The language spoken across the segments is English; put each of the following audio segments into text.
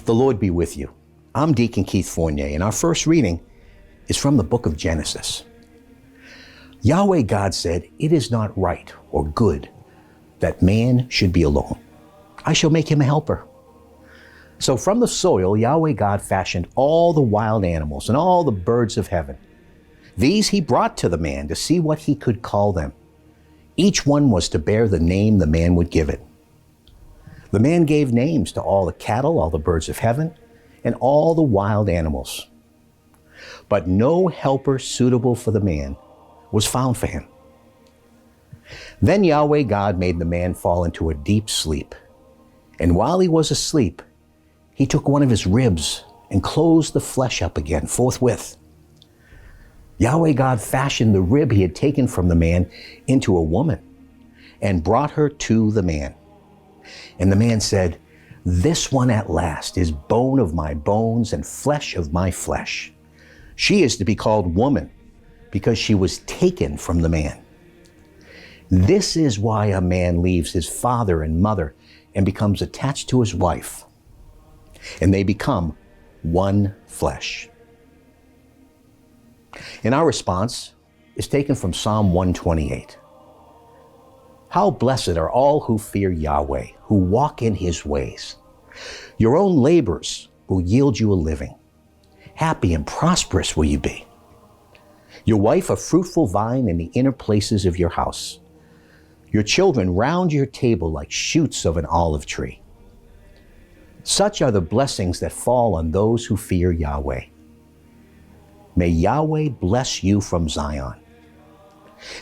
The Lord be with you. I'm Deacon Keith Fournier, and our first reading is from the book of Genesis. Yahweh God said, "It is not right or good that man should be alone. I shall make him a helper." So from the soil, Yahweh God fashioned all the wild animals and all the birds of heaven. These he brought to the man to see what he could call them. Each one was to bear the name the man would give it. The man gave names to all the cattle, all the birds of heaven, and all the wild animals. But no helper suitable for the man was found for him. Then Yahweh God made the man fall into a deep sleep. And while he was asleep, he took one of his ribs and closed the flesh up again forthwith. Yahweh God fashioned the rib he had taken from the man into a woman and brought her to the man. And the man said, "This one at last is bone of my bones and flesh of my flesh. She is to be called woman because she was taken from the man. This is why a man leaves his father and mother and becomes attached to his wife, and they become one flesh." And our response is taken from Psalm 128. How blessed are all who fear Yahweh, who walk in his ways. Your own labors will yield you a living. Happy and prosperous will you be. Your wife a fruitful vine in the inner places of your house. Your children round your table like shoots of an olive tree. Such are the blessings that fall on those who fear Yahweh. May Yahweh bless you from Zion.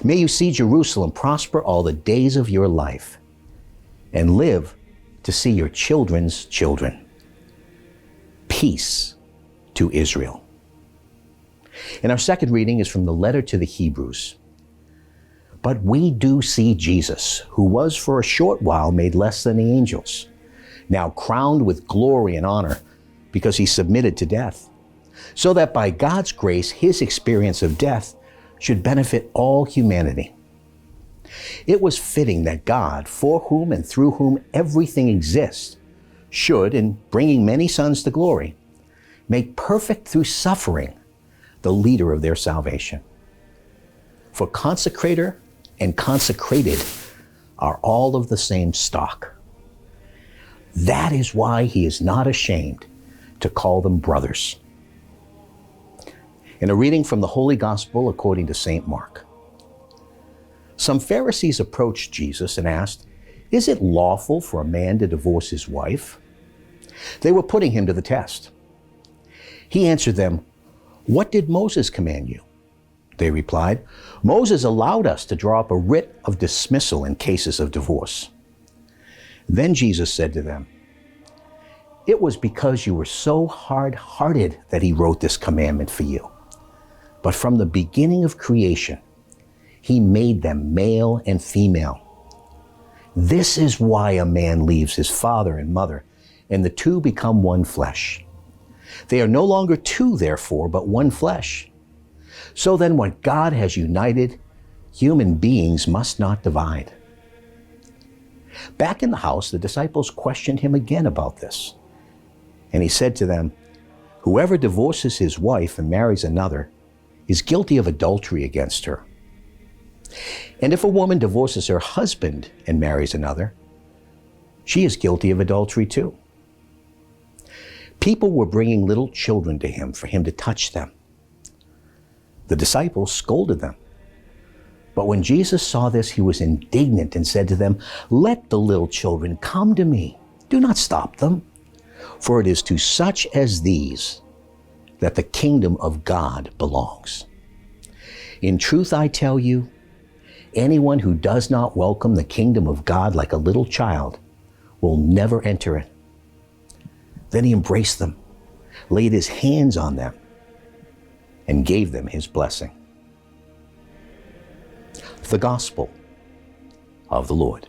May you see Jerusalem prosper all the days of your life and live to see your children's children. Peace to Israel. And our second reading is from the letter to the Hebrews. But we do see Jesus, who was for a short while made less than the angels, now crowned with glory and honor because he submitted to death, so that by God's grace, his experience of death should benefit all humanity. It was fitting that God, for whom and through whom everything exists, should, in bringing many sons to glory, make perfect through suffering the leader of their salvation. For consecrator and consecrated are all of the same stock. That is why he is not ashamed to call them brothers. In a reading from the Holy Gospel according to St. Mark. Some Pharisees approached Jesus and asked, "Is it lawful for a man to divorce his wife?" They were putting him to the test. He answered them, "What did Moses command you?" They replied, "Moses allowed us to draw up a writ of dismissal in cases of divorce." Then Jesus said to them, "It was because you were so hard-hearted that he wrote this commandment for you. But from the beginning of creation, he made them male and female. This is why a man leaves his father and mother, and the two become one flesh. They are no longer two, therefore, but one flesh. So then what God has united, human beings must not divide." Back in the house, the disciples questioned him again about this. And he said to them, "Whoever divorces his wife and marries another is guilty of adultery against her. And if a woman divorces her husband and marries another, she is guilty of adultery too." People were bringing little children to him for him to touch them. The disciples scolded them. But when Jesus saw this, he was indignant and said to them, "Let the little children come to me. Do not stop them, for it is to such as these that the kingdom of God belongs. In truth, I tell you, anyone who does not welcome the kingdom of God like a little child will never enter it." Then he embraced them, laid his hands on them, and gave them his blessing. The Gospel of the Lord.